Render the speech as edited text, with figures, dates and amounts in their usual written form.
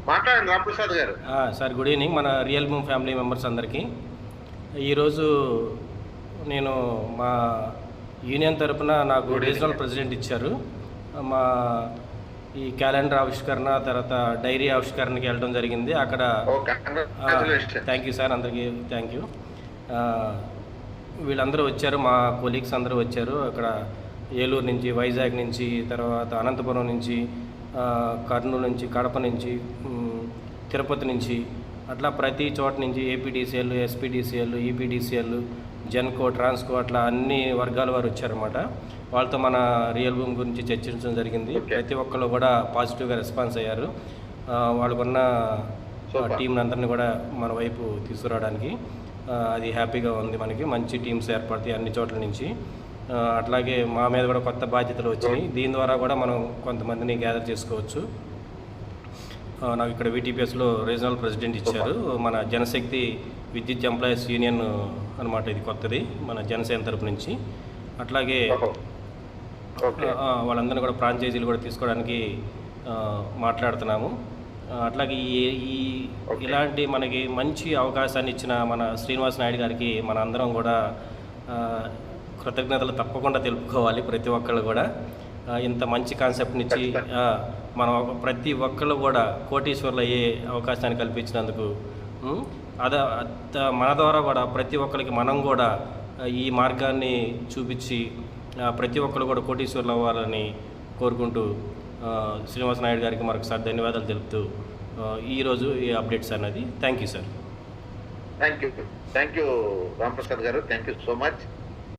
మాట్లాడండి రామప్రసాద్ గారు. Sir good evening మన రియల్ బూమ్ ఫ్యామిలీ మెంబర్స్ అందరికీ. ఈరోజు నేను మా యూనియన్ తరపున నాకు రీజనల్ ప్రెసిడెంట్ ఇచ్చారు. మా ఈ క్యాలెండర్ ఆవిష్కరణ తర్వాత డైరీ ఆవిష్కరణకి వెళ్ళడం జరిగింది. అక్కడ థ్యాంక్ యూ సార్, అందరికీ థ్యాంక్ యూ. వీళ్ళందరూ వచ్చారు, మా కొలీగ్స్ అందరూ వచ్చారు. అక్కడ ఏలూరు నుంచి, వైజాగ్ నుంచి, తర్వాత అనంతపురం నుంచి, కర్నూలు నుంచి, కడప నుంచి, తిరుపతి నుంచి, అట్లా ప్రతి చోట నుంచి APDCL, SPDCL, EPDCL, Genco, Transco అట్లా అన్ని వర్గాల వారు వచ్చారన్నమాట. వాళ్ళతో మన రియల్ బూమ్ గురించి చర్చించడం జరిగింది. ప్రతి ఒక్కళ్ళు కూడా పాజిటివ్గా రెస్పాన్స్ అయ్యారు. వాళ్ళకున్న టీం అందరినీ కూడా మన వైపు తీసుకురావడానికి అది హ్యాపీగా ఉంది. మనకి మంచి టీమ్స్ ఏర్పడతాయి అన్ని చోట్ల నుంచి. అట్లాగే మా మీద కూడా కొత్త బాధ్యతలు వచ్చినాయి. దీని ద్వారా కూడా మనం కొంతమందిని గ్యాదర్ చేసుకోవచ్చు. నాకు ఇక్కడ వీటీపీఎస్లో రీజనల్ ప్రెసిడెంట్ ఇచ్చారు. మన జనశక్తి విద్యుత్ ఎంప్లాయీస్ యూనియన్ అనమాట, ఇది కొత్తది మన జనసేన తరపు నుంచి. అట్లాగే వాళ్ళందరినీ కూడా ఫ్రాంచైజీలు కూడా తీసుకోవడానికి మాట్లాడుతున్నాము. అట్లాగే ఈ ఇలాంటి మనకి మంచి అవకాశాన్ని ఇచ్చిన మన శ్రీనివాస్ నాయుడు గారికి మన అందరం కూడా కృతజ్ఞతలు తప్పకుండా తెలుపుకోవాలి. ప్రతి ఒక్కళ్ళు కూడా ఇంత మంచి కాన్సెప్ట్నిచ్చి మనం ప్రతి ఒక్కళ్ళు కూడా కోటీశ్వర్లు అయ్యే అవకాశాన్ని కల్పించినందుకు మన ద్వారా కూడా ప్రతి ఒక్కరికి మనం కూడా ఈ మార్గాన్ని చూపించి ప్రతి ఒక్కరు కూడా కోటీశ్వర్లు అవ్వాలని కోరుకుంటూ శ్రీనివాస నాయుడు గారికి మరొకసారి ధన్యవాదాలు తెలుపుతూ ఈరోజు ఈ అప్డేట్స్ అన్నది. Thank you sir. Thank you Ramprasad గారు, థ్యాంక్ యూ సో మచ్.